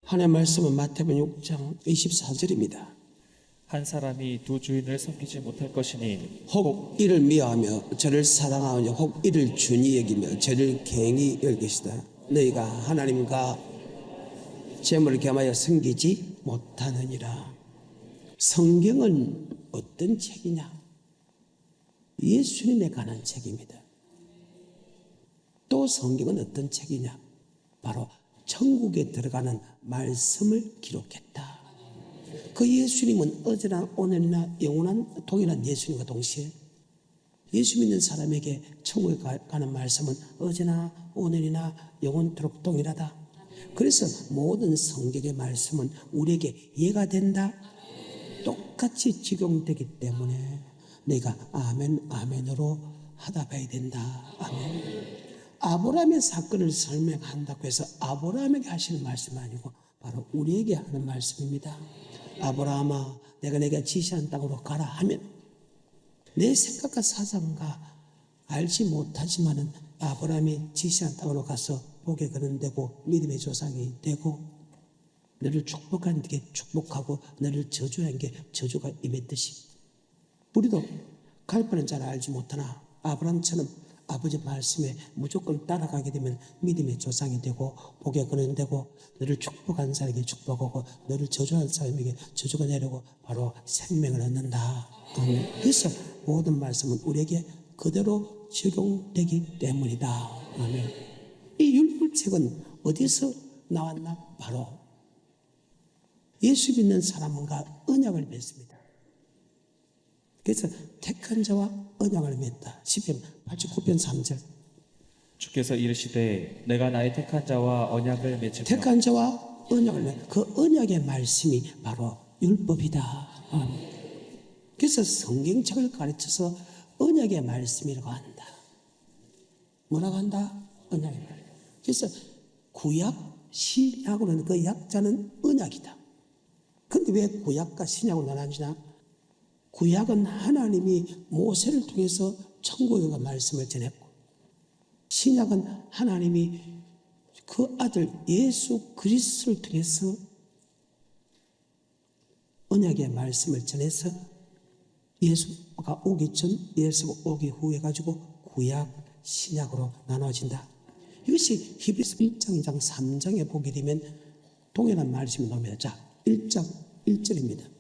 하나님의 말씀은 마태복음 6장 24절입니다. 한 사람이 두 주인을 섬기지 못할 것이니 혹 이를 미워하며 저를 사랑하오니 혹 이를 준히 여기며 저를 갱히 여길 것이다. 너희가 하나님과 재물을 겸하여 섬기지 못하느니라. 성경은 어떤 책이냐? 예수님에 관한 책입니다. 또 성경은 어떤 책이냐? 바로 천국에 들어가는 말씀을 기록했다. 그 예수님은 어제나 오늘이나 영원한 동일한 예수님과 동시에 예수 믿는 사람에게 천국에 가는 말씀은 어제나 오늘이나 영원토록 동일하다. 그래서 모든 성경의 말씀은 우리에게 이해가 된다. 똑같이 적용되기 때문에 내가 아멘 아멘으로 하다 봐야 된다. 아멘. 아브라함의 사건을 설명한다고 해서 아브라함에게 하시는 말씀이 아니고 바로 우리에게 하는 말씀입니다. 아브라함아, 내가 내가 지시한 땅으로 가라 하면 내 생각과 사상과 알지 못하지만은 아브라함이 지시한 땅으로 가서 복에 거론되고 믿음의 조상이 되고 너를 축복한 게 축복하고 너를 저주한 게 저주가 임했듯이 우리도 갈 바는 잘 알지 못하나 아브라함처럼 아버지 말씀에 무조건 따라가게 되면 믿음의 조상이 되고 복에 거론되고 너를 축복한 사람에게 축복하고 너를 저주한 사람에게 저주가 내리고 바로 생명을 얻는다. 그래서 모든 말씀은 우리에게 그대로 적용되기 때문이다. 아멘. 이 율법책은 어디서 나왔나? 바로 예수 믿는 사람과 언약을 맺습니다. 그래서 택한 자와 언약을 맺다. 시편 89편 3절. 주께서 이르시되 내가 나의 택한 자와 언약을 맺으며 택한 자와 언약을 맺다. 그 언약의 말씀이 바로 율법이다. 그래서 성경책을 가르쳐서 언약의 말씀이라고 한다. 뭐라고 한다? 언약의 말씀. 그래서 구약, 신약으로는 그 약자는 언약이다. 그런데 왜 구약과 신약으로 나눠지나? 구약은 하나님이 모세를 통해서 천국의 말씀을 전했고 신약은 하나님이 그 아들 예수 그리스도를 통해서 언약의 말씀을 전해서 예수가 오기 전 예수가 오기 후에 가지고 구약 신약으로 나눠진다. 이것이 히브리서 1장 2장 3장에 보게 되면 동일한 말씀이 나옵니다. 자, 1장 1절입니다.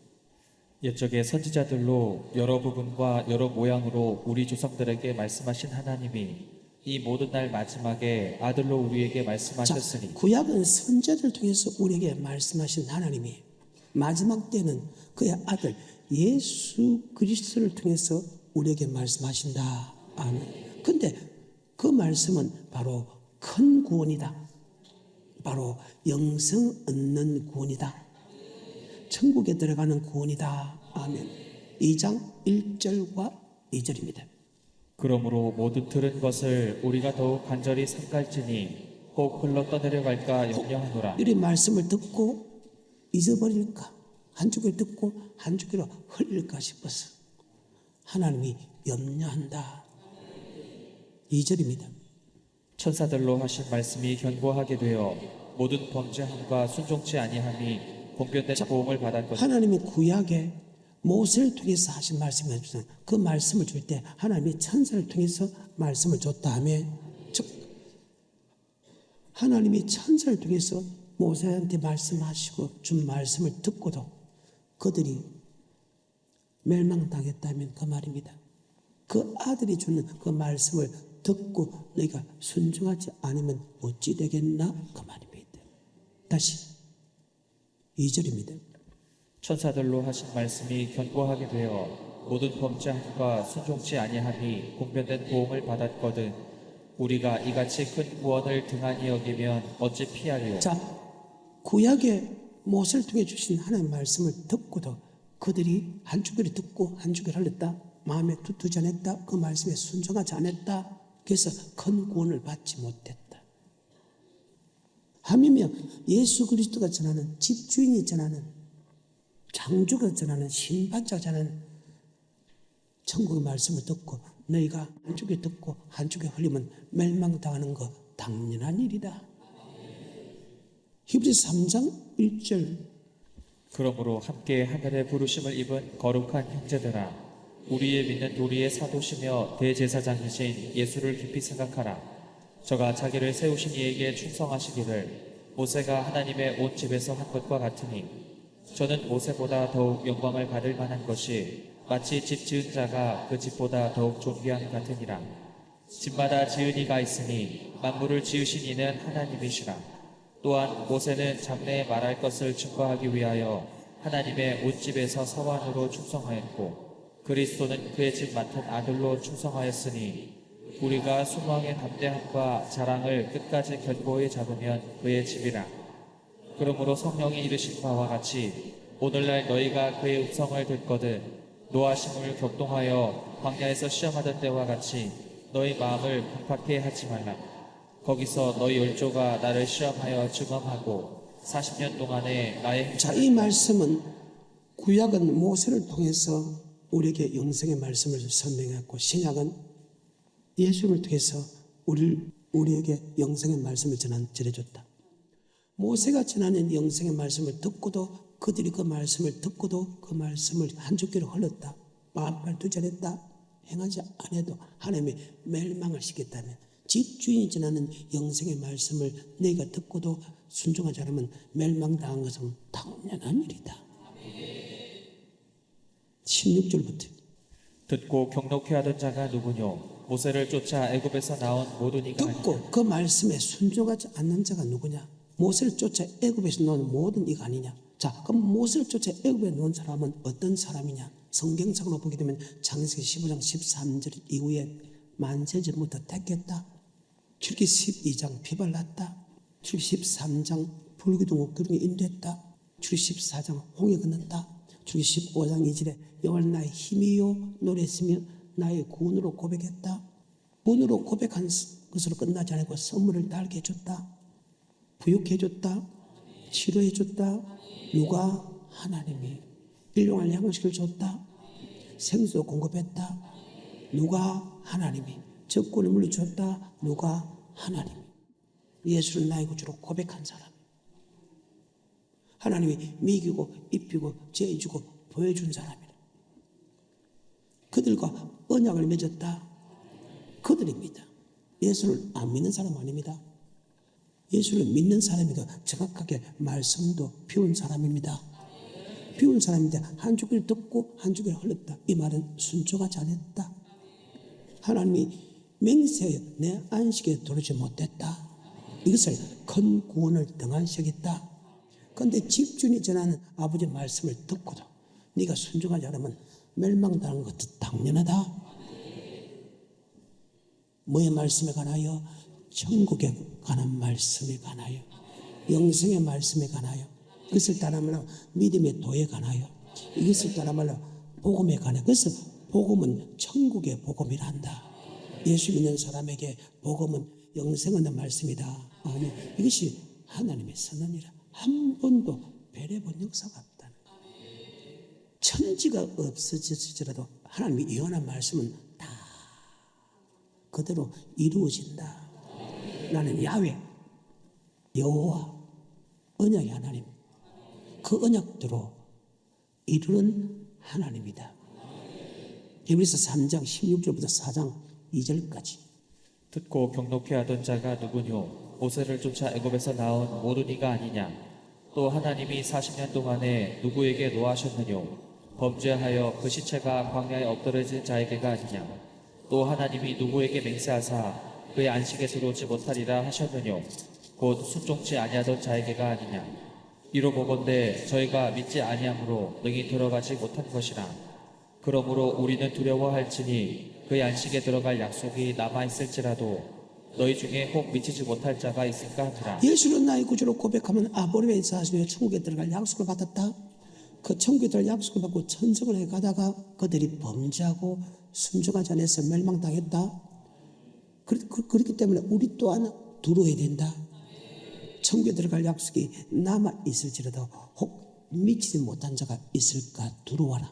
옛적의 선지자들로 여러 부분과 여러 모양으로 우리 조상들에게 말씀하신 하나님이 이 모든 날 마지막에 아들로 우리에게 말씀하셨으니. 자, 구약은 선지자를 통해서 우리에게 말씀하신 하나님이 마지막 때는 그의 아들 예수 그리스도를 통해서 우리에게 말씀하신다. 아멘. 근데 그 말씀은 바로 큰 구원이다. 바로 영생 얻는 구원이다. 천국에 들어가는 구원이다. 아멘. 2장 1절과 2절입니다. 그러므로 모든 들은 것을 우리가 더욱 간절히 삼갈지니 혹 흘러 떠내려갈까 염려하노라. 이 말씀을 듣고 잊어버릴까? 한 주기를 듣고 한 주기로 흘릴까 싶어서 하나님이 염려한다. 2절입니다. 천사들로 하신 말씀이 견고하게 되어 모든 범죄함과 순종치 아니함이 봉변된 보응을 받았거든. 하나님이 구약에 모세를 통해서 하신 말씀을 주셨어요. 그 말씀을 줄 때 하나님이 천사를 통해서 말씀을 줬다 하며 즉 하나님이 천사를 통해서 모세한테 말씀하시고 준 말씀을 듣고도 그들이 멸망당했다면 그 말입니다. 그 아들이 주는 그 말씀을 듣고 너희가 순종하지 않으면 어찌 되겠나? 그 말입니다. 다시 2절입니다. 천사들로 하신 말씀이 견고하게 되어 모든 범죄함과 순종치 아니함이 공변된 보응을 받았거든 우리가 이같이 큰 구원을 등한히 여기면 어찌 피하리요. 자, 구약에 모세를 통해 주신 하나님의 말씀을 듣고도 그들이 한 주기를 듣고 한 주기를 흘렸다. 마음에 두지 않았다. 그 말씀에 순종하지 않았다. 그래서 큰 구원을 받지 못했다. 하물며 예수 그리스도가 전하는 집주인이 전하는 창조가 전하는 신반자가 전하는 천국의 말씀을 듣고 너희가 한쪽에 듣고 한쪽에 흘리면 멸망당하는 거 당연한 일이다. 히브리서 3장 1절. 그러므로 함께 하늘의 부르심을 입은 거룩한 형제들아, 우리의 믿는 우리의 사도시며 대제사장이신 예수를 깊이 생각하라. 저가 자기를 세우신 이에게 충성하시기를 모세가 하나님의 온 집에서 한 것과 같으니, 저는 모세보다 더욱 영광을 받을 만한 것이 마치 집 지은 자가 그 집보다 더욱 존귀함 같으니라. 집마다 지은 이가 있으니 만물을 지으신 이는 하나님이시라. 또한 모세는 장래에 말할 것을 증거하기 위하여 하나님의 온 집에서 서원으로 충성하였고, 그리스도는 그의 집 맡은 아들로 충성하였으니, 우리가 소망의 담대함과 자랑을 끝까지 견고히 잡으면 그의 집이라. 그러므로 성령이 이르신 바와 같이 오늘날 너희가 그의 음성을 듣거든 노하심을 격동하여 광야에서 시험하던 때와 같이 너희 마음을 강팍해 하지 말라. 거기서 너희 열조가 나를 시험하여 증언하고 40년 동안에 나의 자, 이 말씀은 구약은 모세를 통해서 우리에게 영생의 말씀을 설명했고, 신약은 예수를 통해서 우리에게 영생의 말씀을 전해줬다. 모세가 전하는 영생의 말씀을 듣고도, 그들이 그 말씀을 듣고도 그 말씀을 한 주기로 흘렀다. 마음발 투절했다. 행하지 않아도 하나님의 멸망을 시켰다면, 집주인이 전하는 영생의 말씀을 너희가 듣고도 순종하지 않으면 멸망당한 것은 당연한 일이다. 16절부터. 듣고 경록해하던 자가 누구뇨? 모세를 쫓아 애굽에서 나온 모든 이가 듣고 그 말씀에 순종하지 않는 자가 누구냐? 모세를 쫓아 애굽에서 나온 모든 이가 아니냐? 자, 그럼 모세를 쫓아 애굽에 놓은 사람은 어떤 사람이냐? 성경상으로 보게 되면 창세기 15장 13절 이후에 만세전부터 택했다. 출기 12장 피발났다. 출기 13장 불기둥 구름이 인도했다. 출기 14장 홍해 건넜다. 출기 15장 2절에 여호와는 나의 힘이요 노래했으며 나의 구원으로 고백했다. 구원으로 고백한 것으로 끝나지 않고 선물을 달게 해줬다. 부육해줬다. 치료해줬다. 누가? 하나님이. 일용할 양식을 줬다. 생수 공급했다. 누가? 하나님이. 적군을 물리쳤다. 누가? 하나님이. 예수를 나의 구주로 고백한 사람. 하나님이 먹이고 입히고 죄주고 보여준 사람이라. 그들과 언약을 맺었다. 그들입니다. 예수를 안 믿는 사람 아닙니다. 예수를 믿는 사람이가 정확하게 말씀도 피운 사람입니다. 피운 사람인데 한 주기를 듣고 한 주기를 흘렀다. 이 말은 순종하지 않았다. 하나님이 맹세하여 내 안식에 들어오지 못했다. 이것을 큰 구원을 등한시하겠다. 그런데 집주인이 전하는 아버지의 말씀을 듣고도 네가 순종하지 않으면 멸망당한 것도 당연하다. 뭐의 말씀에 관하여? 천국에 관한 말씀에 관하여, 영생의 말씀에 관하여, 이것을 따라말로 믿음의 도에 관하여, 이것을 따라말로 복음에 관하여. 그래서 복음은 천국의 복음이라 한다. 예수 믿는 사람에게 복음은 영생 얻는 말씀이다. 아니, 이것이 하나님의 선언이라. 한 번도 배려본 역사가 없다는 거예요. 천지가 없어질지라도 하나님이 예언한 말씀은 다 그대로 이루어진다. 나는 야훼, 여호와, 언약의 하나님, 그 언약대로 이루는 하나님이다. 히브리서 3장 16절부터 4장 2절까지. 듣고 경록해하던 자가 누구뇨? 모세를 쫓아 애굽에서 나온 모든 이가 아니냐? 또 하나님이 40년 동안에 누구에게 노하셨느뇨? 범죄하여 그 시체가 광야에 엎드러진 자에게가 아니냐? 또 하나님이 누구에게 맹세하사 그의 안식에 들어오지 못하리라 하셨느뇨? 곧 순종치 아니하던 자에게가 아니냐? 이로 보건대 저희가 믿지 아니함으로 능히 들어가지 못한 것이라. 그러므로 우리는 두려워할지니 그의 안식에 들어갈 약속이 남아있을지라도 너희 중에 혹 미치지 못할 자가 있을까 하니라. 예수는 나의 구주로 고백하면 아브라함의 자손이 천국에 들어갈 약속을 받았다. 그 천국에 들어갈 약속을 받고 천성을 해 가다가 그들이 범죄하고 순종하지 않아서 멸망당했다. 그렇기 때문에 우리 또한 두려워야 된다. 천국에 들어갈 약속이 남아있을지라도 혹 미치지 못한 자가 있을까 두려워라.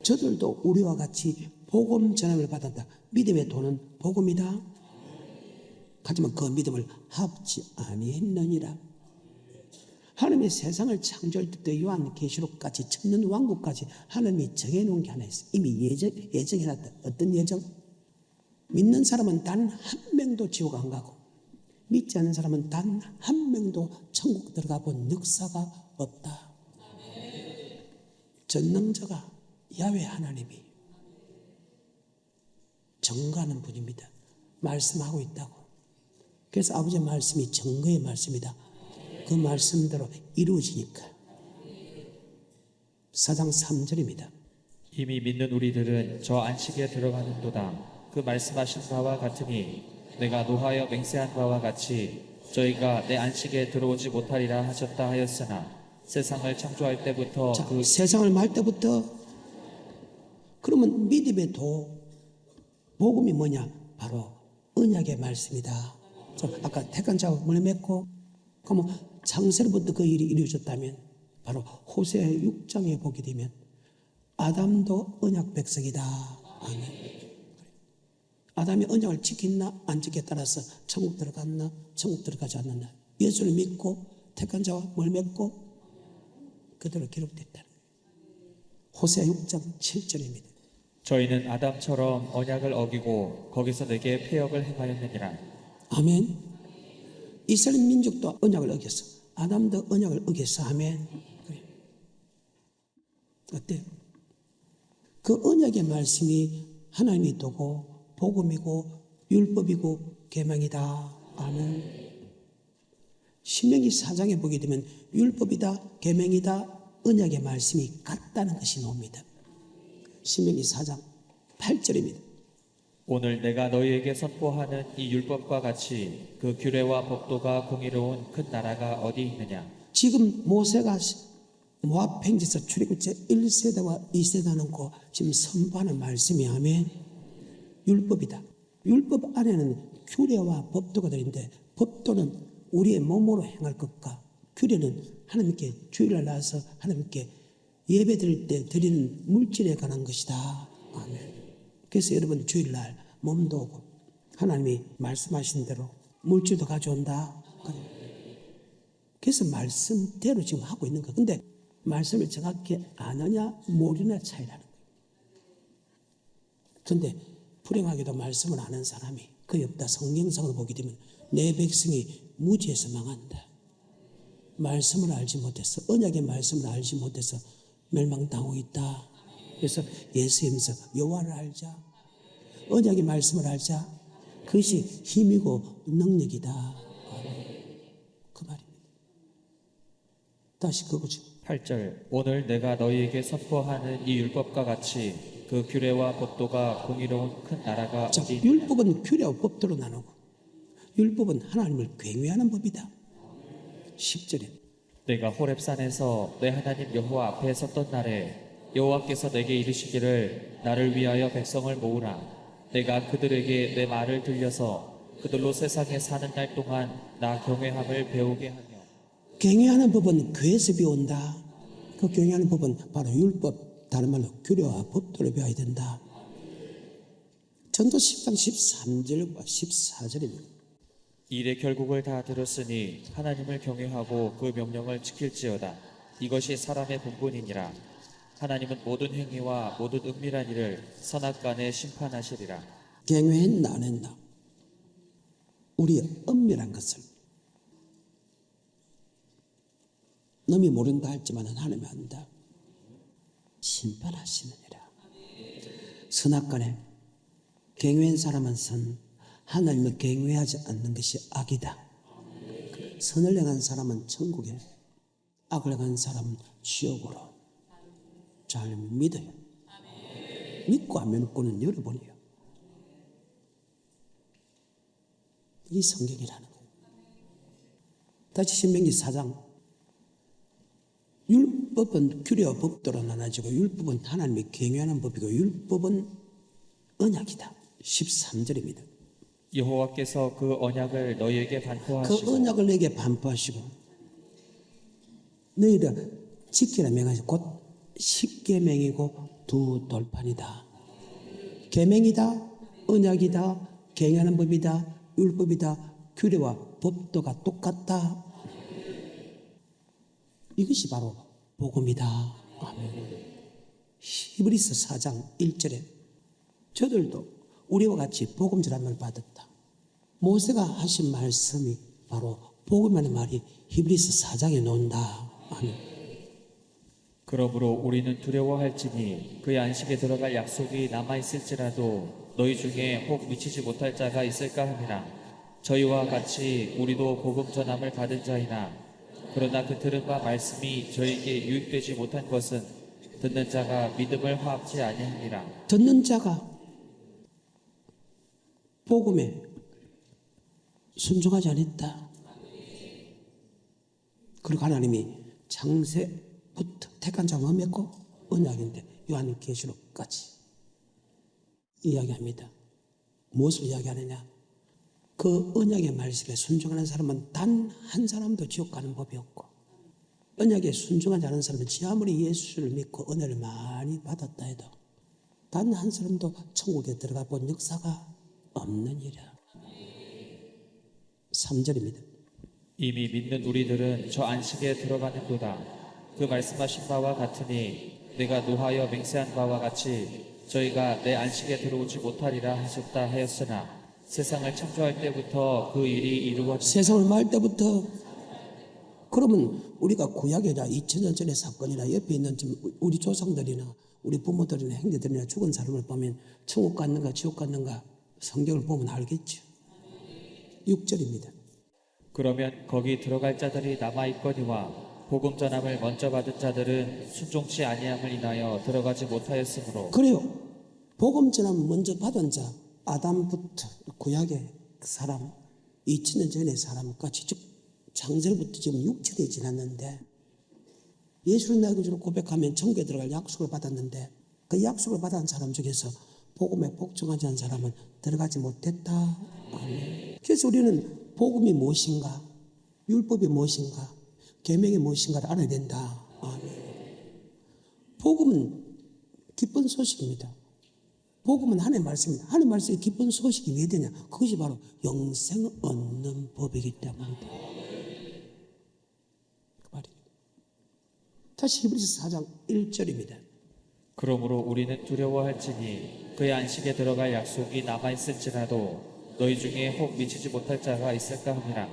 저들도 우리와 같이 복음 전함을 받았다. 믿음의 도는 복음이다. 하지만 그 믿음을 합지 아니했느니라. 하나님의 세상을 창조할 때부터 요한계시록까지 천년 왕국까지 하나님이 정해놓은 게 하나 있어요. 이미 예정해놨다. 어떤 예정? 믿는 사람은 단 한 명도 지옥 안 가고 믿지 않는 사람은 단 한 명도 천국 들어가 본 역사가 없다. 전능자가 야훼 하나님이 증거하는 분입니다. 말씀하고 있다고. 그래서 아버지의 말씀이 증거의 말씀이다. 그 말씀대로 이루어지니까. 4장 3절입니다. 이미 믿는 우리들은 저 안식에 들어가는도다. 그 말씀하신 바와 같으니 내가 노하여 맹세한 바와 같이 저희가 내 안식에 들어오지 못하리라 하셨다 하였으나 세상을 창조할 때부터 자, 세상을 말 때부터. 그러면 믿음의 복음이 뭐냐? 바로 언약의 말씀이다. 아까 택한 자가 뭘 맺고, 그러면 창세로부터 그 일이 이루어졌다면 바로 호세 6장에 보게 되면 아담도 언약 백성이다. 아멘. 아담이 언약을 지켰나 안 지켰에 따라서 천국 들어갔나 천국 들어가지 않느냐. 예수를 믿고 택한 자와 뭘 맺고 그대로 기록됐다. 호세 6장 7절입니다. 저희는 아담처럼 언약을 어기고 거기서 내게 폐역을 행하였느니라. 아멘. 이스라엘 민족도 언약을 어겼어. 아담도 언약을 어겼어. 아멘. 그래. 어때요? 그 언약의 말씀이 하나님이 도고 복음이고 율법이고 계명이다. 아멘. 신명기 4장에 보게 되면 율법이다, 계명이다, 언약의 말씀이 같다는 것이 나옵니다. 신명기 4장 8절입니다. 오늘 내가 너희에게 선포하는 이 율법과 같이 그 규례와 법도가 공의로운 큰 나라가 어디 있느냐. 지금 모세가 모압 평지에서 출애굽제 1세대와 2세대 놓고 지금 선포하는 말씀이 아멘. 율법이다. 율법 안에는 규례와 법도가 들어있는데 법도는 우리의 몸으로 행할 것과 규례는 하나님께 주일날 나와서 하나님께 예배 드릴 때 드리는 물질에 관한 것이다. 아멘. 그래서 여러분 주일날 몸도 오고 하나님이 말씀하신 대로 물질도 가져온다. 그래서 말씀대로 지금 하고 있는 거예요. 근데 말씀을 정확히 아느냐 모르냐 차이라는 거예요. 그런데 불행하게도 말씀을 아는 사람이 거의 없다. 성경상으로 보게 되면 내 백성이 무지해서 망한다. 말씀을 알지 못해서 언약의 말씀을 알지 못해서 멸망당하고 있다. 그래서 예수님께서 여호와를 알자. 언약의 말씀을 알자. 그것이 힘이고 능력이다. 그 말입니다. 다시 그거죠. 8절 오늘 내가 너희에게 선포하는 이 율법과 같이 그 규례와 법도가 공의로운 큰 나라가 자, 어디 있느냐. 율법은 규례와 법도로 나누고 율법은 하나님을 경외하는 법이다. 10절에 내가 호렙산에서 내 하나님 여호와 앞에 섰던 날에 여호와께서 내게 이르시기를 나를 위하여 백성을 모으라. 내가 그들에게 내 말을 들려서 그들로 세상에 사는 날 동안 나 경외함을 배우게 하며. 경외하는 법은 교회에서 배운다. 그 경외하는 법은 바로 율법, 다른 말로 규례와 법도를 배워야 된다. 전도 10장 13절과 14절입니다. 일의 결국을 다 들었으니 하나님을 경외하고 그 명령을 지킬지어다. 이것이 사람의 본분이니라. 하나님은 모든 행위와 모든 은밀한 일을 선악간에 심판하시리라. 경외했나 안 했나? 우리의 은밀한 것을 남이 모른다 할지만 하나님이 안다. 심판하시느니라. 선악간에 경외한 사람은 선, 하나님을 경외하지 않는 것이 악이다. 선을 행한 사람은 천국에, 악을 행한 사람은 지옥으로. 잘 믿어요. 믿고 안 믿고는 여러분이요. 이 성경이라는 거예요. 다시 신명기 4장. 율법은 규례와 법도로 나눠지고 율법은 하나님이 경외하는 법이고 율법은 언약이다. 13절입니다. 여호와께서 그 언약을 너희에게 반포하시고 그 언약을 너희에게 반포하시고 너희를 지키라 명하시고 곧 십계명이고 두 돌판이다. 계명이다, 언약이다, 경외하는 법이다, 율법이다, 규례와 법도가 똑같다. 이것이 바로 복음이다. 아멘. 히브리서 4장 1절에 저들도 우리와 같이 복음 전함을 받았다. 모세가 하신 말씀이 바로 복음이라는 말이 히브리서 4장에 나온다. 아멘. 그러므로 우리는 두려워할지니 그의 안식에 들어갈 약속이 남아있을지라도 너희 중에 혹 미치지 못할 자가 있을까 함이라. 저희와 같이 우리도 복음 전함을 받은 자이나 그러나 그 들은 바 말씀이 저에게 유익되지 못한 것은 듣는 자가 믿음을 화합지 아니하니라. 듣는 자가 복음에 순종하지 않았다. 그리고 하나님이 창세부터 택한 자가 뭡니까? 언약인데 요한계시록까지 이야기합니다. 무엇을 이야기하느냐? 그 언약의 말씀에 순종하는 사람은 단 한 사람도 지옥 가는 법이 없고, 언약에 순종하지 않은 사람은 지 아무리 예수를 믿고 은혜를 많이 받았다 해도 단 한 사람도 천국에 들어가 본 역사가 없는 일이야. 3절입니다. 이미 믿는 우리들은 저 안식에 들어가는도다. 그 말씀하신 바와 같으니 내가 노하여 맹세한 바와 같이 저희가 내 안식에 들어오지 못하리라 하셨다 하였으나 세상을 창조할 때부터 그 일이 이루어졌다. 세상을 말 때부터. 그러면 우리가 구약이나 2000년 전의 사건이나 옆에 있는 우리 조상들이나 우리 부모들이나 형제들이나 죽은 사람을 보면 천국 갔는가 지옥 갔는가 성경을 보면 알겠죠. 6절입니다. 그러면 거기 들어갈 자들이 남아있거니와 복음 전함을 먼저 받은 자들은 순종치 아니함을 인하여 들어가지 못하였으므로. 그래요. 복음 전함을 먼저 받은 자, 아담부터 구약의 사람, 2000년 전의 사람까지 즉 창세로부터 지금 6천이 지났는데 예수를 나의 구주로 고백하면 천국에 들어갈 약속을 받았는데 그 약속을 받은 사람 중에서 복음에 복종하지 않은 사람은 들어가지 못했다. 아멘. 그래서 우리는 복음이 무엇인가, 율법이 무엇인가, 계명이 무엇인가를 알아야 된다. 아멘. 복음은 기쁜 소식입니다. 복음은 하나님의 말씀입니다. 하나님의 말씀이 기쁜 소식이 왜 되냐? 그것이 바로 영생을 얻는 법이기 때문입니다. 그 말이에요. 다시 히브리서 4장 1절입니다. 그러므로 우리는 두려워할지니 그의 안식에 들어갈 약속이 남아있을지라도 너희 중에 혹 미치지 못할 자가 있을까 함이라.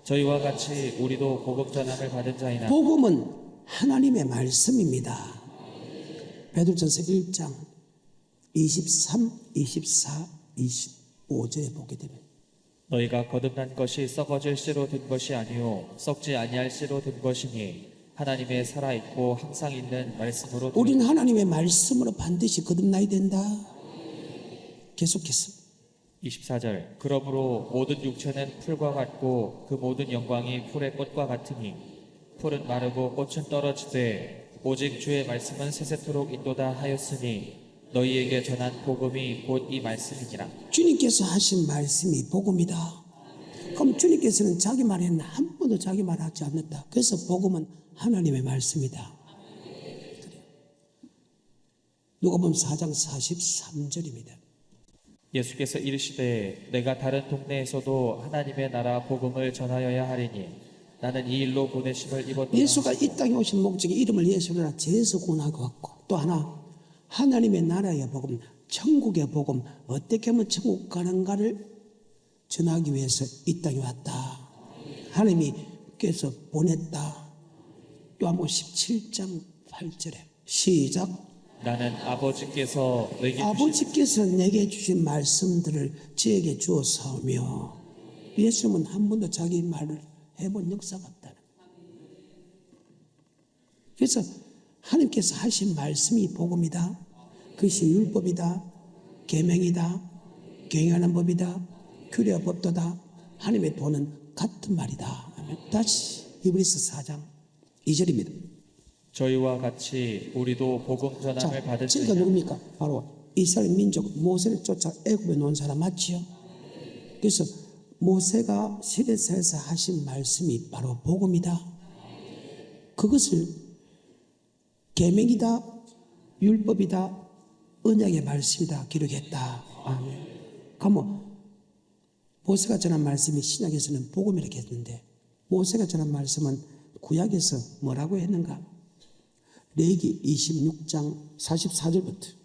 저희와 같이 우리도 복음 전함을 받은 자이나. 복음은 하나님의 말씀입니다. 베드로전서 1장 23, 24, 25절에 보게 되면 너희가 거듭난 것이 썩어질 씨로 된 것이 아니요 썩지 아니할 씨로 된 것이니 하나님의 살아있고 항상 있는 말씀으로. 우리는 하나님의 말씀으로 반드시 거듭나야 된다. 계속해서 24절. 그러므로 모든 육체는 풀과 같고 그 모든 영광이 풀의 꽃과 같으니 풀은 마르고 꽃은 떨어지되 오직 주의 말씀은 세세토록 있도다 하였으니 너희에게 전한 복음이 곧 이 말씀이니라. 주님께서 하신 말씀이 복음이다. 그럼 주님께서는 자기 말에는 한 번도 자기 말 하지 않는다. 그래서 복음은 하나님의 말씀이다. 누가복음 4장 43절입니다. 예수께서 이르시되 내가 다른 동네에서도 하나님의 나라 복음을 전하여야 하리니 나는 이 일로 보내심을 입었노라. 예수가 이 땅에 오신 목적이 이름을 예수라 죄에서 구원하고 왔고 또 하나 하나님의 나라의 복음, 천국의 복음, 어떻게 하면 천국 가는가를 전하기 위해서 이 땅에 왔다. 하나님께서 보냈다. 요한복음 17장 8절에 시작. 나는 아버지께서 내게 주신 말씀들을 저에게 주었사오며. 예수님은 한 번도 자기 말을 해본 역사가 없다는 거예요. 그래서 하나님께서 하신 말씀이 복음이다. 그것이 율법이다. 계명이다. 경영하는 법이다. 규례와 법도다. 하나님의 도는 같은 말이다. 다시 히브리서 4장 2절입니다. 저희와 같이 우리도 복음 전함을 받을 지가 누굽니까? 바로 이스라엘 민족 모세를 쫓아 애굽에 놓은 사람 맞지요? 그래서 모세가 시내산에서 하신 말씀이 바로 복음이다. 그것을 계명이다, 율법이다, 언약의 말씀이다 기록했다. 아멘. 그러면 모세가 전한 말씀이 신약에서는 복음이라고 했는데 모세가 전한 말씀은 구약에서 뭐라고 했는가? 레위기 26장 44절부터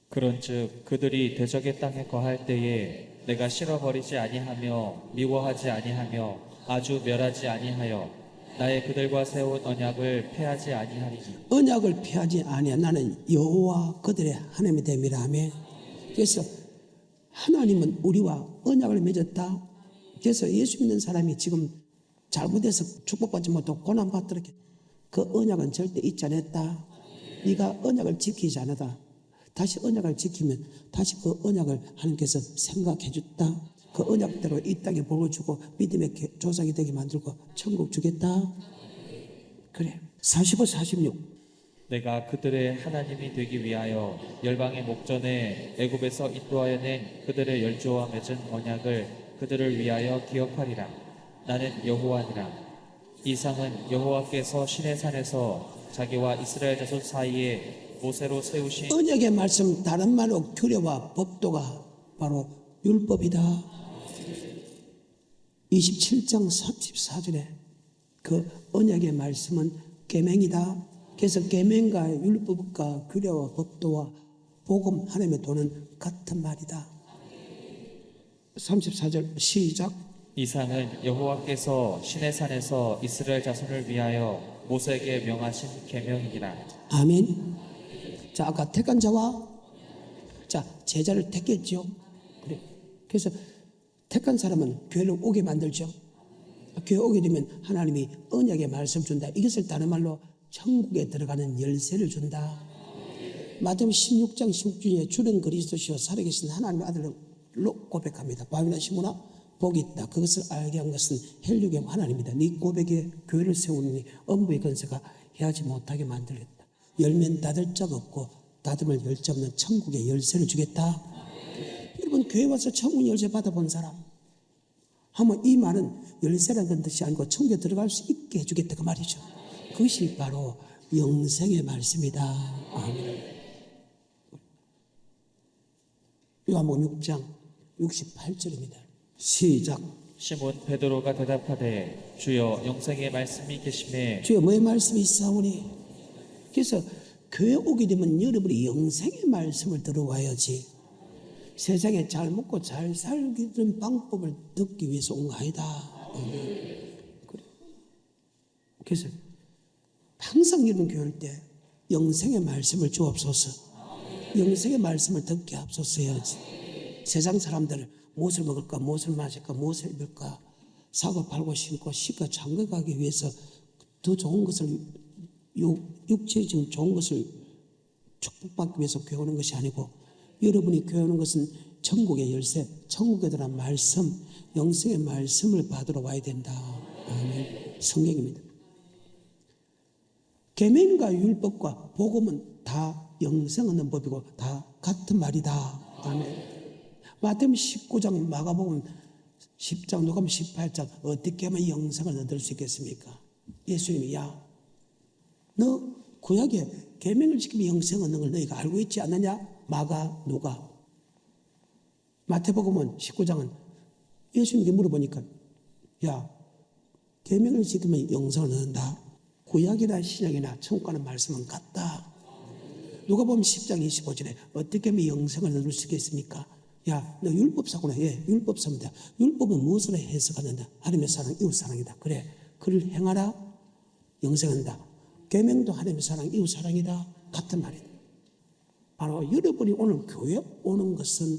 그런즉 그들이 대적의 땅에 거할 때에 내가 실어버리지 아니하며 미워하지 아니하며 아주 멸하지 아니하여 나의 그들과 세운 언약을 폐하지 아니하리니 언약을 피하지 아니하 나는 여호와 그들의 하나님이 됨이라 하며 그래서 하나님은 우리와 언약을 맺었다. 그래서 예수 믿는 사람이 지금 잘못해서 축복받지 못하고 고난받도록 그 언약은 절대 잊지 않았다. 네가 언약을 지키지 않았다. 다시 언약을 지키면 다시 그 언약을 하나님께서 생각해 줬다. 그 언약대로 이 땅에 복을 주고 믿음의 조상이 되게 만들고 천국 주겠다. 그래. 45, 46. 내가 그들의 하나님이 되기 위하여 열방의 목전에 애굽에서 인도하여 낸 그들의 열조와 맺은 언약을 그들을 위하여 기억하리라. 나는 여호와니라. 이상은 여호와께서 시내 산에서 자기와 이스라엘 자손 사이에 모세로 세우신 언약의 말씀 다른 말로 규례와 법도가 바로 율법이다. 27장 34절에 그 언약의 말씀은 계명이다. 그래서 계명과 율법과 규례와 법도와 복음 하나님의 도는 같은 말이다. 34절 시작. 이상은 여호와께서 시내 산에서 이스라엘 자손을 위하여 모세에게 명하신 계명이니라. 아멘. 자, 아까 택한 자와 자 제자를 택했죠. 그래. 그래서 택한 사람은 교회를 오게 만들죠. 교회 오게 되면 하나님이 언약의 말씀 준다. 이것을 다른 말로 천국에 들어가는 열쇠를 준다. 마태복음 16장 16절에 주는 그리스도시요 살아계신 하나님의 아들로 고백합니다. 바위나 시므나 복이 있다. 그것을 알게 한 것은 헬류의 하나님이다. 네 고백에 교회를 세우니 엄부의 건세가 해하지 못하게 만들겠다. 열면 닫을 자가 없고 닫으면 열 자 없는 천국의 열쇠를 주겠다. 여러분 교회 와서 천국 열쇠 받아본 사람 하면 이 말은 열쇠라는 뜻이 아니고 천국에 들어갈 수 있게 해주겠다 그 말이죠. 그것이 바로 영생의 말씀이다. 아멘. 요한복음 6장 68절입니다. 시작. 시몬 베드로가 대답하되 주여 영생의 말씀이 계심에 주여 뭐의 말씀이 있사오니. 그래서 교회 오게 되면 여러분이 영생의 말씀을 들어와야지 세상에 잘 먹고 잘 살기는 방법을 듣기 위해서 온 거 아니다. 그래서 항상 여러분 교회 올 때 영생의 말씀을 주옵소서. 영생의 말씀을 듣게 앞서서 해야지. 세상 사람들 무엇을 먹을까, 무엇을 마실까, 무엇을 입을까, 사고 팔고 신고 시가 장가가기 위해서 더 좋은 것을 육체적인 좋은 것을 축복받기 위해서 교회 오는 것이 아니고 여러분이 교회 오는 것은 천국의 열쇠, 천국에 대한 말씀, 영생의 말씀을 받으러 와야 된다. 아멘. 성경입니다. 계명과 율법과 복음은 다 영생 얻는 법이고 다 같은 말이다. 아멘. 마태복음 19장, 마가복음 10장, 누가복음 18장 어떻게 하면 영생을 얻을 수 있겠습니까? 예수님이 야, 너 구약에 계명을 지키면 영생 얻는 걸 너희가 알고 있지 않느냐? 마가, 누가. 마태복음은 19장은 예수님께 물어보니까 야, 계명을 지키면 영생을 얻는다. 구약이나 신약이나 천국과는 말씀은 같다. 누가복음 10장 25절에 어떻게 하면 영생을 얻을 수 있겠습니까? 야, 너 율법사구나. 예, 율법사입니다. 율법은 무엇으로 해석하는다? 하나님의 사랑, 이웃 사랑이다. 그래, 그를 행하라 영생한다. 계명도 하나님의 사랑, 이웃 사랑이다. 같은 말이다. 바로 여러분이 오늘 교회 오는 것은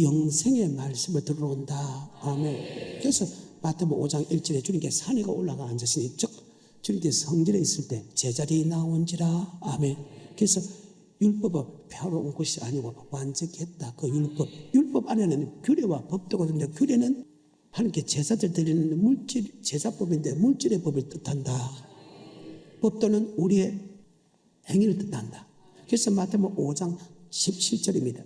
영생의 말씀을 들어온다. 아멘. 그래서 마태복음 5장 1절에 주님께 산에 올라가 앉으시니 즉 주님께 성전에 있을 때 제자리에 나온지라. 아멘. 그래서 율법은 펴놓은 것이 아니고 완전했다. 그 율법 안에는 규례와 법도거든요. 규례는 하나님께 제사들 드리는 물질, 제사법인데 물질의 법을 뜻한다. 법도는 우리의 행위를 뜻한다. 그래서 마태복음 5장 17절입니다.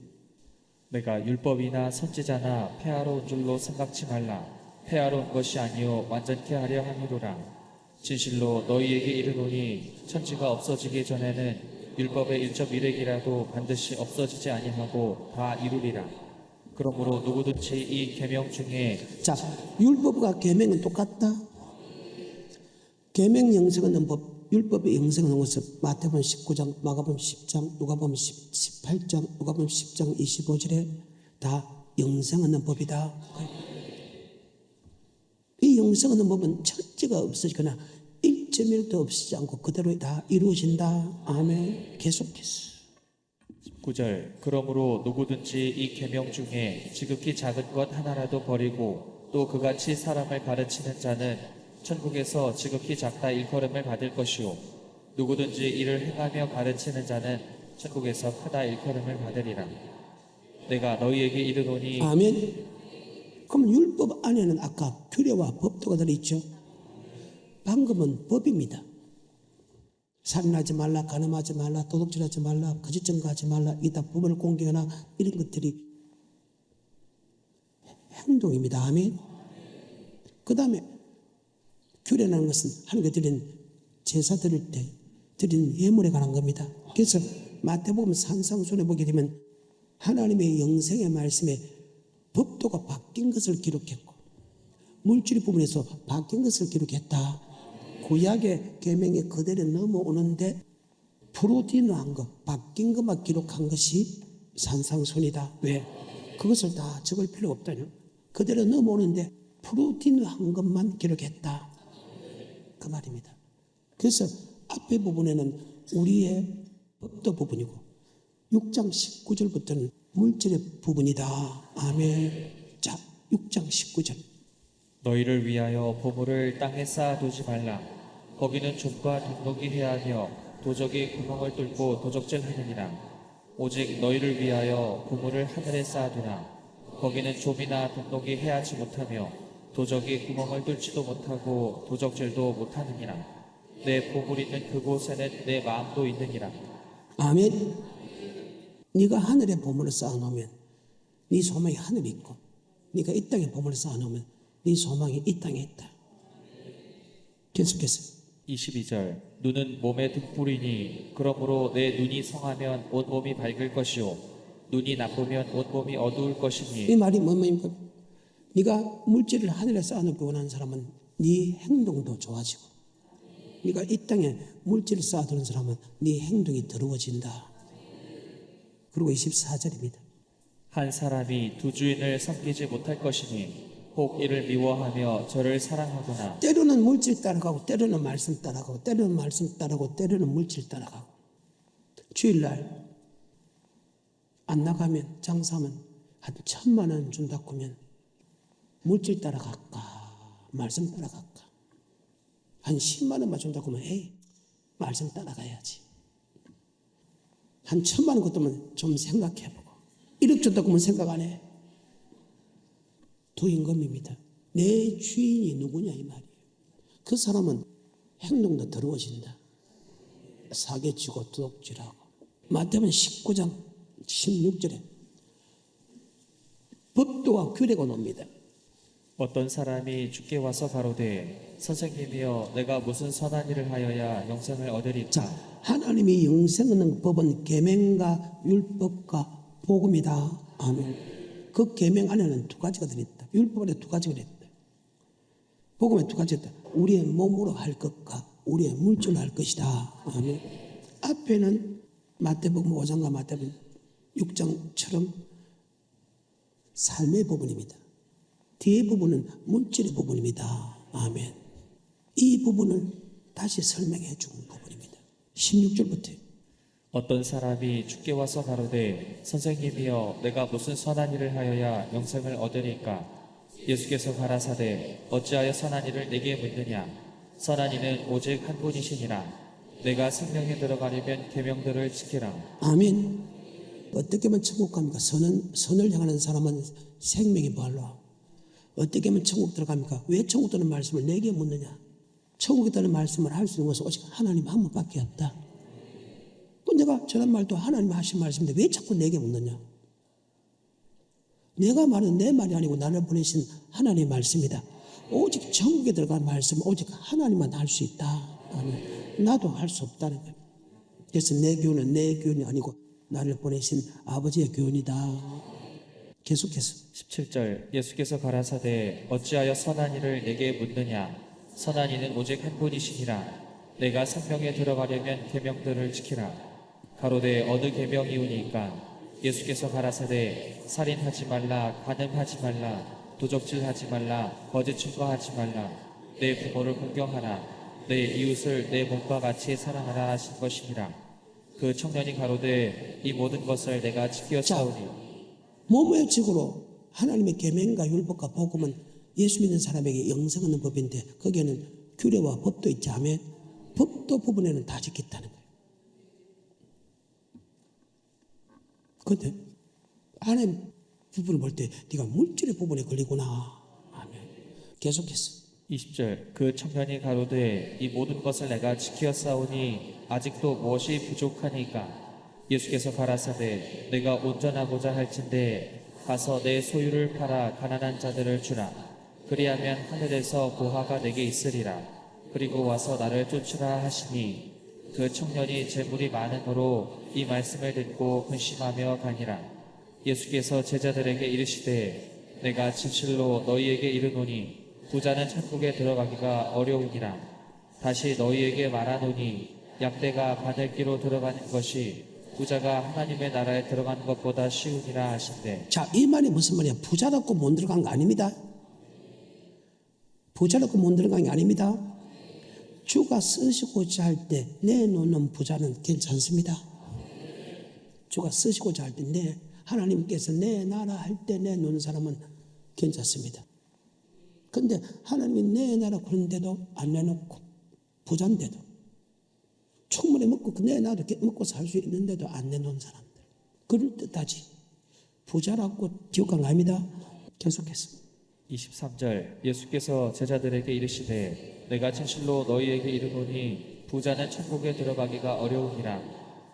내가 율법이나 선지자나 폐하러 온 줄로 생각지 말라. 폐하러 온 것이 아니요 완전케 하려 함이로라. 진실로 너희에게 이르노니 천지가 없어지기 전에는 율법의 1.1획이라도 반드시 없어지지 아니하고 다 이루리라. 그러므로 누구든지 이 계명 중에 자, 율법과 계명은 똑같다. 계명 영생 얻는 법, 율법의 영생 얻는 것은 마태복음 19장, 마가복음 10장, 누가복음 18장, 누가복음 10장 25절에 다 영생 얻는 법이다. 이 영생 얻는 법은 천지가 없어지거나 1.1도 없어지지 않고 그대로 다 이루어진다. 아멘. 계속해서 9절 그러므로 누구든지 이 계명 중에 지극히 작은 것 하나라도 버리고 또 그같이 사람을 가르치는 자는 천국에서 지극히 작다 일컬음을 받을 것이요 누구든지 이를 행하며 가르치는 자는 천국에서 크다 일컬음을 받으리라. 내가 너희에게 이르노니 아멘. 그럼 율법 안에는 아까 규례와 법도가 들어있죠. 방금은 법입니다. 살인하지 말라, 간음하지 말라, 도둑질하지 말라, 거짓 증거하지 말라, 이다 부모를 공경하나 이런 것들이 행동입니다. 아멘. 그 다음에 규례라는 것은 하나님께 드린 제사 드릴 때 드린 예물에 관한 겁니다. 그래서 마태복음 산상순에 보게 되면 하나님의 영생의 말씀에 법도가 바뀐 것을 기록했고 물질 부분에서 바뀐 것을 기록했다. 구약의 계명에 그대로 넘어오는데 프로틴한 것, 바뀐 것만 기록한 것이 산상순이다. 왜? 그것을 다 적을 필요 없다뇨. 그대로 넘어오는데 프로틴한 것만 기록했다. 그 말입니다. 그래서 앞에 부분에는 우리의 법도 부분이고 6장 19절부터는 물질의 부분이다. 아멘. 자, 6장 19절. 너희를 위하여 보물을 땅에 쌓아두지 말라. 거기는 족과 독록이 해하며 도적이 구멍을 뚫고 도적질하느니라. 오직 너희를 위하여 보물을 하늘에 쌓아두라. 거기는 좀이나 독록이 해하지 못하며 도적이 구멍을 뚫지도 못하고 도적질도 못하느니라. 내 보물 있는 그곳에는 내 마음도 있느니라. 아멘. 네가 하늘에 보물을 쌓아놓으면 네 소망이 하늘에 있고 네가 이 땅에 보물을 쌓아놓으면 네 소망이 이 땅에 있다. 계속해서 22절 눈은 몸의 등불이니 그러므로 내 눈이 성하면 온몸이 밝을 것이요 눈이 나쁘면 온몸이 어두울 것이니. 이 말이 뭐입니까? 네가 물질을 하늘에 쌓아놓기 원하는 사람은 네 행동도 좋아지고 네가 이 땅에 물질을 쌓아두는 사람은 네 행동이 더러워진다. 그리고 24절입니다. 한 사람이 두 주인을 섬기지 못할 것이니 혹 이를 미워하며 저를 사랑하거나 때로는 물질 따라가고 때로는 말씀 따라가고 때로는 말씀 따라가고 때로는 물질 따라가고 주일날 안 나가면 장사하면 한 1,000,000원 준다고 하면 물질 따라갈까 말씀 따라갈까 한 10만 원만 준다고 하면 에이 말씀 따라가야지 한 1,000,000원 것도면 좀 생각해보고 1억 줬다고 하면 생각 안 해. 두 임금입니다. 내 주인이 누구냐 이 말이에요. 그 사람은 행동도 더러워진다. 사기치고 도둑질하고 마태복음 19장 16절에 법도와 규례가 놉니다. 어떤 사람이 주께 와서 가로되 선생님이여 내가 무슨 선한 일을 하여야 영생을 얻으리까. 자, 하나님이 영생 얻는 법은 계명과 율법과 복음이다. 아멘. 그 계명 안에는 두 가지가 들어있다. 율법 안에 두 가지가 들어있다. 복음에 두 가지가 있다. 우리의 몸으로 할 것과 우리의 물질로 할 것이다. 아멘. 앞에는 마태복음 5장과 마태복음 6장처럼 삶의 부분입니다. 뒤의 부분은 물질의 부분입니다. 아멘. 이 부분을 다시 설명해 준 부분입니다. 16절부터 어떤 사람이 주께 와서 가로되 선생님이여 내가 무슨 선한 일을 하여야 영생을 얻으리까. 예수께서 가라사대 어찌하여 선한 일을 내게 묻느냐. 선한 이는 오직 한 분이시니라. 내가 생명에 들어가려면 계명들을 지키라. 아멘. 어떻게 하면 천국 갑니까? 선을 향하는 사람은 생명이 부활로. 어떻게 하면 천국 들어갑니까? 왜 천국 들어가는 말씀을 내게 묻느냐? 천국에 들어가는 말씀을 할 수 있는 것은 오직 하나님 한 분밖에 없다. 또 내가 저런 말도 하나님 하신 말씀인데 왜 자꾸 내게 묻느냐? 내가 말은 내 말이 아니고 나를 보내신 하나님의 말씀이다. 오직 천국에 들어간 말씀은 오직 하나님만 할 수 있다. 아멘. 나도 할 수 없다는 거예요. 그래서 내 교훈은 내 교훈이 아니고 나를 보내신 아버지의 교훈이다. 계속해서 17절 예수께서 가라사대 어찌하여 선한 일을 내게 묻느냐. 선한 이는 오직 한 분이시니라. 내가 생명에 들어가려면 계명들을 지키라. 가로되 어느 계명이오니까. 예수께서 가라사대 살인하지 말라, 간음하지 말라, 도적질하지 말라, 거짓 증거하지 말라, 내 부모를 공경하라, 내 이웃을 내 몸과 같이 사랑하라 하신 것이니라. 그 청년이 가로되 이 모든 것을 내가 지키었사오니. 뭐뭐의 직으로 하나님의 계명과 율법과 복음은 예수 믿는 사람에게 영생 얻는 법인데 거기에는 규례와 법도 있지 않으면 법도 부분에는 다 지켰다는 거예요. 그런데 하나님 부분을 볼 때 네가 물질의 부분에 걸리구나. 아멘. 계속해서 20절 그 청년이 가로되 이 모든 것을 내가 지키었사오니 아직도 무엇이 부족하니까. 예수께서 가라사대 내가 온전하고자 할진대 가서 내 소유를 팔아 가난한 자들을 주라. 그리하면 하늘에서 보화가 내게 있으리라. 그리고 와서 나를 쫓으라 하시니 그 청년이 재물이 많음으로 이 말씀을 듣고 근심하며 가니라. 예수께서 제자들에게 이르시되 내가 진실로 너희에게 이르노니 부자는 천국에 들어가기가 어려우니라. 다시 너희에게 말하노니 약대가 바늘기로 들어가는 것이 부자가 하나님의 나라에 들어가는 것보다 쉬우니라 하신대. 자, 이 말이 무슨 말이야? 부자답고 못 들어간 거 아닙니다. 부자답고 못 들어간 게 아닙니다. 주가 쓰시고자 할 때 내놓는 부자는 괜찮습니다. 주가 쓰시고자 할 때 하나님께서 내놔라 할 때 내놓는 사람은 괜찮습니다. 근데 하나님이 내놔라 그런데도 안 내놓고 부자인데도 충분히 먹고 내놔도 먹고 살 수 있는데도 안 내놓은 사람들, 그럴 듯하지 부자라고 지옥 간 거 아닙니다. 계속해서 23절 예수께서 제자들에게 이르시되 내가 진실로 너희에게 이르노니 부자는 천국에 들어가기가 어려우니라.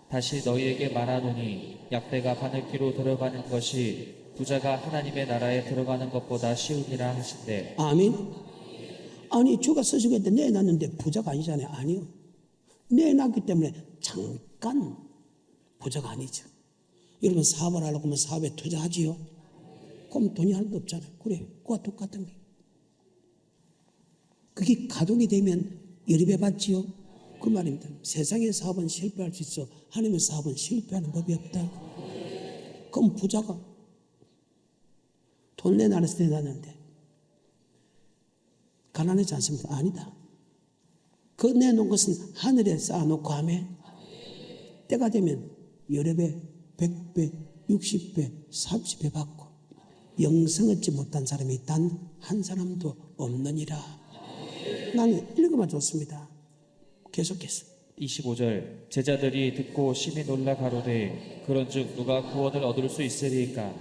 다시 너희에게 말하노니 약대가 바늘기로 들어가는 것이 부자가 하나님의 나라에 들어가는 것보다 쉬우니라 하신대. 아멘. 아니 주가 쓰시고 했는데 내놨는데 부자가 아니잖아요. 아니요. 내놨기 때문에 잠깐 부자가 아니죠. 여러분 사업을 하려고 하면 사업에 투자하지요. 그럼 돈이 하나도 없잖아요. 그래, 그와 똑같은 게. 그게 가동이 되면 열입해 받지요. 그 말입니다. 세상의 사업은 실패할 수 있어. 하나님의 사업은 실패하는 법이 없다. 그럼 부자가 돈 내놔서 내놨는데 가난하지 않습니까? 아니다. 그 내놓은 것은 하늘에 쌓아놓고 하면 때가 되면 여러 배, 100배, 60배, 30배 받고 영생 얻지 못한 사람이 단 한 사람도 없느니라. 나는 읽으면 좋습니다. 계속해서 25절 제자들이 듣고 심히 놀라 가로되 그런즉 누가 구원을 얻을 수 있으리까.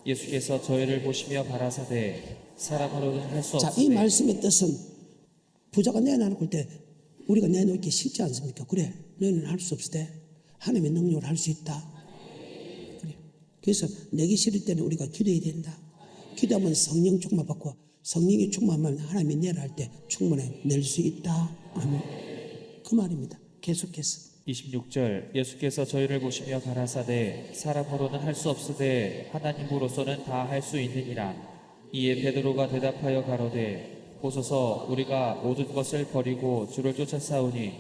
예수께서 저희를 보시며 가라사대 사람으로는 할 수 자, 없으되. 이 말씀의 뜻은 부자가 내놔놓을 때 우리가 내놓기 쉽지 않습니까? 그래, 너희는 할 수 없을 때 하나님의 능력을 할 수 있다. 그래. 그래서 내기 싫을 때는 우리가 기도해야 된다. 기도하면 성령 충만 받고 성령이 충만하면 하나님이 내라 할 때 충분히 낼 수 있다. 아멘. 그 말입니다. 계속해서 26절 예수께서 저희를 보시며 가라사대 사람으로는 할 수 없으되 하나님으로서는 다 할 수 있느니라. 이에 베드로가 대답하여 가로되 보소서 우리가 모든 것을 버리고 주를 쫓아싸우니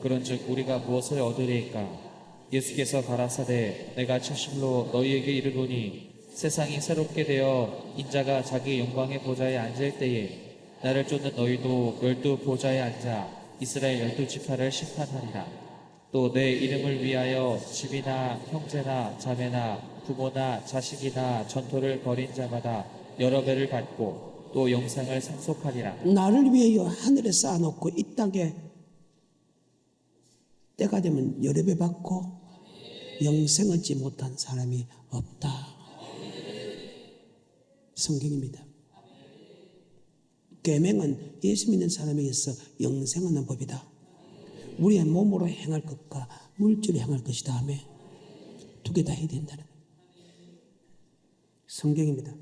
그런즉 우리가 무엇을 얻으리까. 예수께서 가라사대 내가 진실로 너희에게 이르노니 세상이 새롭게 되어 인자가 자기 영광의 보좌에 앉을 때에 나를 쫓는 너희도 12 보좌에 앉아 이스라엘 12지파를 심판하리라. 또 내 이름을 위하여 집이나 형제나 자매나 부모나 자식이나 전토를 벌인 자마다 여러 배를 받고 또 영생을 상속하리라. 나를 위하여 하늘에 쌓아놓고 이 땅에 때가 되면 여러 배 받고 영생 얻지 못한 사람이 없다. 성경입니다. 계명은 예수 믿는 사람에게서 영생 얻는 법이다. 우리의 몸으로 행할 것과 물질로 행할 것이다 하며 두 개 다 해야 된다는 거예요. 성경입니다.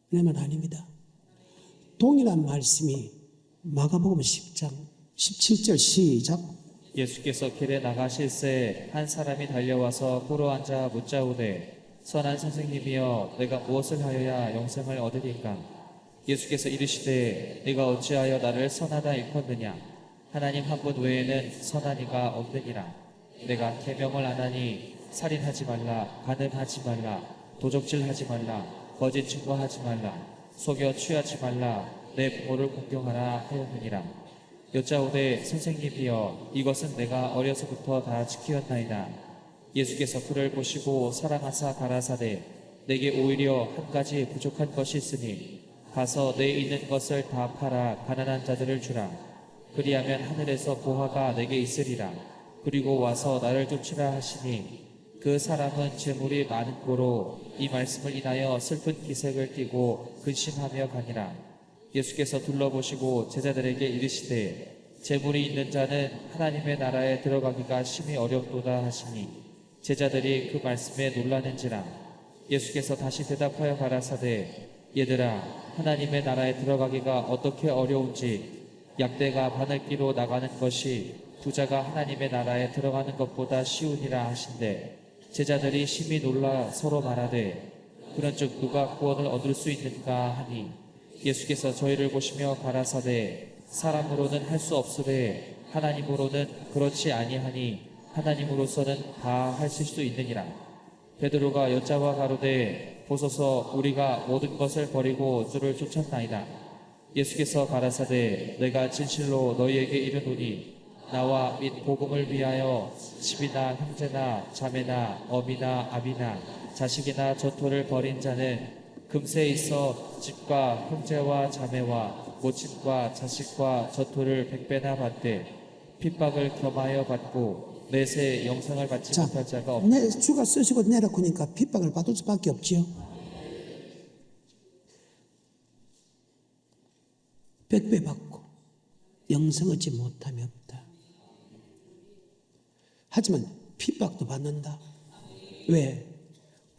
내 말 아닙니다. 동일한 말씀이 마가복음 10장 17절 시작. 예수께서 길에 나가실새 한 사람이 달려와서 꿇어 앉아 묻자오되 선한 선생님이여 내가 무엇을 하여야 영생을 얻으리까. 예수께서 이르시되 네가 어찌하여 나를 선하다 일컫느냐 하나님 한 분 외에는 선한 이가 없느니라. 내가 계명을 안 하니 살인하지 말라, 간음하지 말라, 도적질하지 말라, 거짓 증거하지 말라, 속여 취하지 말라, 내 부모를 공경하라 하였느니라. 여짜오되 선생님이여 이것은 내가 어려서부터 다 지키었나이다. 예수께서 그를 보시고 사랑하사 가라사대 내게 오히려 한 가지 부족한 것이 있으니 가서 내 있는 것을 다 팔아 가난한 자들을 주라. 그리하면 하늘에서 보화가 내게 있으리라. 그리고 와서 나를 쫓으라 하시니 그 사람은 재물이 많은 고로 이 말씀을 인하여 슬픈 기색을 띠고 근심하며 가니라. 예수께서 둘러보시고 제자들에게 이르시되 재물이 있는 자는 하나님의 나라에 들어가기가 심히 어렵도다 하시니 제자들이 그 말씀에 놀라는지라. 예수께서 다시 대답하여 가라사대 얘들아 하나님의 나라에 들어가기가 어떻게 어려운지 약대가 바늘기로 나가는 것이 부자가 하나님의 나라에 들어가는 것보다 쉬우니라 하신대 제자들이 심히 놀라 서로 말하되 그런즉 누가 구원을 얻을 수 있는가 하니 예수께서 저희를 보시며 가라사대 사람으로는 할 수 없으되 하나님으로는 그렇지 아니하니 하나님으로서는 다 하실 수 있느니라. 베드로가 여짜와 가로되 보소서 우리가 모든 것을 버리고 주를 쫓았나이다. 예수께서 가라사대 내가 진실로 너희에게 이르노니 나와 및 복음을 위하여 집이나 형제나 자매나 어미나 아비나 자식이나 젖토를 버린 자는 금세 있어 집과 형제와 자매와 모친과 자식과 젖토를 100배나 받되 핍박을 겸하여 받고 내세 영생을 받지 자, 못할 자가 없다. 내 주가 쓰시고 내려오니까 핍박을 받을 수밖에 없지요. 100배 받고 영생 얻지 못함이 없다. 하지만 핍박도 받는다. 왜?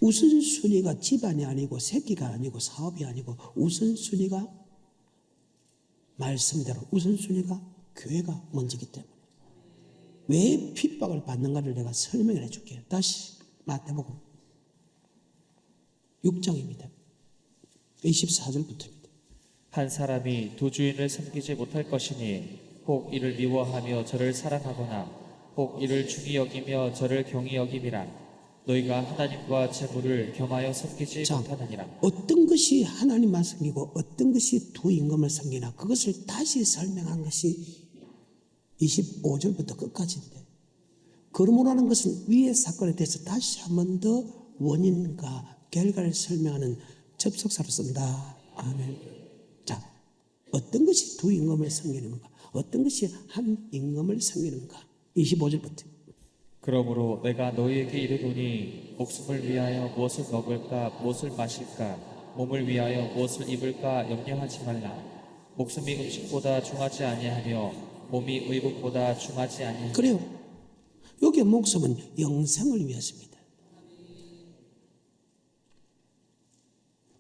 우선순위가 집안이 아니고 새끼가 아니고 사업이 아니고 우선순위가 말씀대로 우선순위가 교회가 먼저기 때문에 왜 핍박을 받는가를 내가 설명을 해줄게요. 다시 마태복음 6장입니다. 24절부터입니다. 한 사람이 두 주인을 섬기지 못할 것이니 혹 이를 미워하며 저를 사랑하거나 혹 이를 중히 여기며 저를 경히 여김이라. 너희가 하나님과 재물을 겸하여 섬기지 못하느니라. 어떤 것이 하나님만 섬기고 어떤 것이 두 임금을 섬기나 그것을 다시 설명한 것이 25절부터 끝까지인데 그러므로 하는 것은 위의 사건에 대해서 다시 한 번 더 원인과 결과를 설명하는 접속사로 쓴다. 아멘. 자, 어떤 것이 두 임금을 섬기는 건가? 어떤 것이 한 임금을 섬기는 건가? 25절부터. 그러므로 내가 너희에게 이르노니 목숨을 위하여 무엇을 먹을까 무엇을 마실까 몸을 위하여 무엇을 입을까 염려하지 말라. 목숨이 음식보다 중하지 아니하며 몸이 의복보다 중하지 아니하며. 그래요. 여기에 목숨은 영생을 위해서입니다.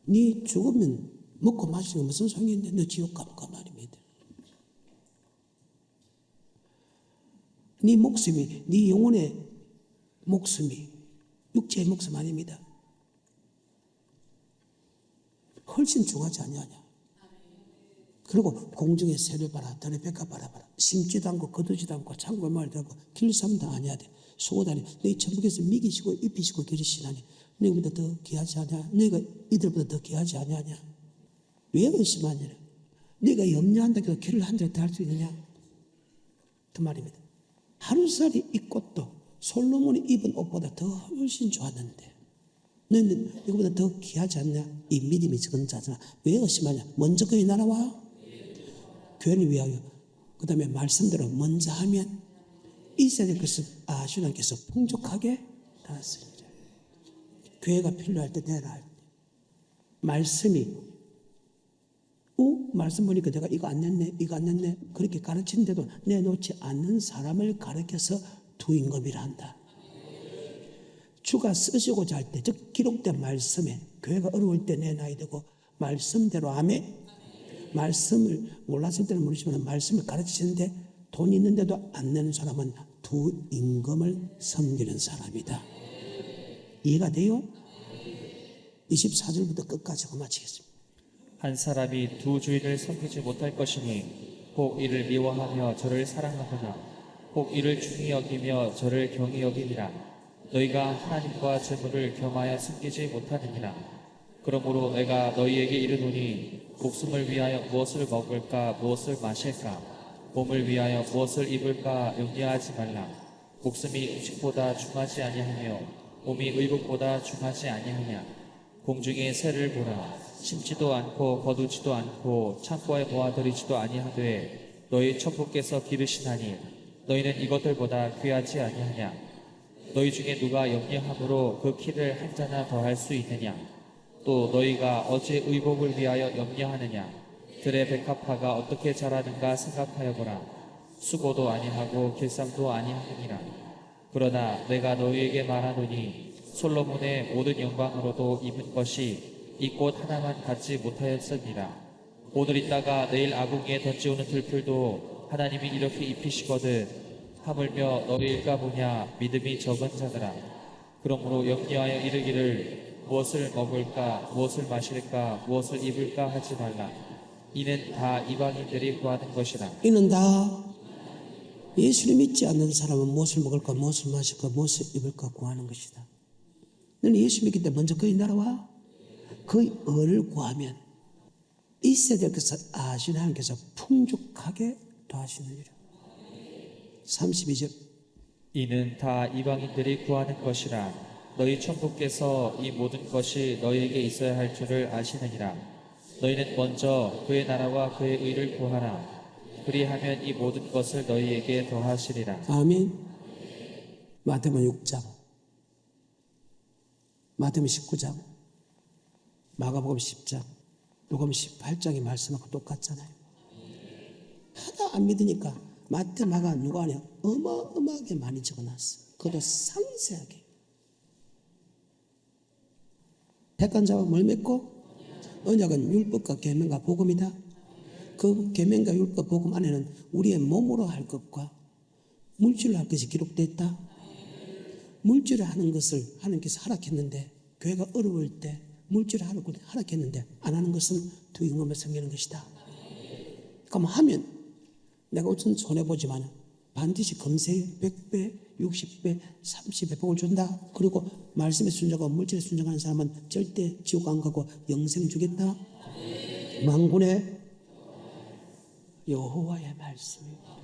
네 죽으면 먹고 마시는 무슨 소용이 있는데 너 지옥 갈까 말입니다. 네 목숨이, 네 영혼의 목숨이 육체의 목숨 아닙니다. 훨씬 중하지 아니하냐. 그리고 공중의 새를 봐라, 달의 백합 바라봐라. 심지도 않고 거두지도 않고 창고에 말도 않고 길쌈도 아니야 돼. 소고다니 너희 천국에서 미기시고 입히시고 기르시나니 너희보다 더 귀하지 않냐. 너희가 이들보다 더 귀하지 않냐냐. 왜 의심하냐. 너희가 염려한다고 해서 길을 한 자리 더 할 수 있느냐. 그 말입니다. 하루살이 입고 또 솔로몬이 입은 옷보다 더 훨씬 좋았는데 너희는 이거보다 더 귀하지 않냐. 이 믿음이 적은 자잖아. 왜 의심하냐. 먼저 그의 나라와 교회를 위하여 그 다음에 말씀대로 먼저 하면 이스라엘 것을 아슈나께서 풍족하게 다스립니다. 교회가 필요할 때 내라 할 때 말씀이 말씀 보니까 내가 이거 안 냈네 이거 안 냈네 그렇게 가르치는데도 내놓지 않는 사람을 가르쳐서 두 임금이라 한다. 주가 쓰시고자 할 때 즉 기록된 말씀에 교회가 어려울 때 내놔야 되고 말씀대로 아멘. 말씀을 몰랐을 때는 모르지만 말씀을 가르치시는데 돈 있는데도 안 내는 사람은 두 임금을 섬기는 사람이다. 이해가 돼요? 24절부터 끝까지 마치겠습니다. 한 사람이 두 주인을 섬기지 못할 것이니 혹 이를 미워하며 저를 사랑하거나 혹 이를 중히 여기며 저를 경히 여기니라. 너희가 하나님과 재물을 겸하여 섬기지 못하느니라. 그러므로 내가 너희에게 이르노니 목숨을 위하여 무엇을 먹을까 무엇을 마실까 몸을 위하여 무엇을 입을까 염려하지 말라. 목숨이 음식보다 중하지 아니하며 몸이 의복보다 중하지 아니하냐. 공중의 새를 보라. 심지도 않고 거두지도 않고 창고에 모아들이지도 아니하되 너희 천부께서 기르시나니 너희는 이것들보다 귀하지 아니하냐. 너희 중에 누가 염려함으로 그 키를 한 자나 더할 수 있느냐. 또 너희가 어제 의복을 위하여 염려하느냐. 들의 백합화가 어떻게 자라는가 생각하여 보라. 수고도 아니하고 길쌈도 아니하느니라. 그러나 내가 너희에게 말하노니 솔로몬의 모든 영광으로도 입은 것이 이 꽃 하나만 갖지 못하였으니라. 오늘 있다가 내일 아궁이에 던지오는 들풀도 하나님이 이렇게 입히시거든 하물며 너희일까 보냐 믿음이 적은 자들아. 그러므로 염려하여 이르기를 무엇을 먹을까 무엇을 마실까 무엇을 입을까 하지 말라. 이는 다 이방인들이 구하는 것이라. 이는 다 예수를 믿지 않는 사람은 무엇을 먹을까 무엇을 마실까 무엇을 입을까 구하는 것이다. 너는 예수 믿기 때문에 먼저 그의 나라와 그의 의를 구하면 있어야 될 것을 아시는 하나님께서 풍족하게 더하시느니라. 32절. 이는 다 이방인들이 구하는 것이라. 너희 천부께서 이 모든 것이 너희에게 있어야 할 줄을 아시느니라. 너희는 먼저 그의 나라와 그의 의를 구하라. 그리하면 이 모든 것을 너희에게 더하시리라. 아멘. 마태복음 6장, 마태복음 19장, 마가복음 10장, 요금 18장의 말씀하고 똑같잖아요. 하나 안 믿으니까 마태, 마가, 누가 아니야 어마어마하게 많이 적어놨어. 그것도 상세하게. 택한 자와 뭘 맺고? 언약은 율법과 계명과 복음이다. 그 계명과 율법 복음 안에는 우리의 몸으로 할 것과 물질로 할 것이 기록되어 있다. 물질을 하는 것을 하나님께서 허락했는데, 교회가 어려울 때 물질을 하는 것을 허락했는데 안 하는 것은 두 임금을 섬기는 것이다. 그럼 하면 내가 우선 손해보지만 반드시 금세 100배, 60배, 30배 복을 준다. 그리고 말씀에 순종하고 물질에 순종하는 사람은 절대 지옥 안 가고 영생 주겠다. 만군의 여호와의 말씀입니다.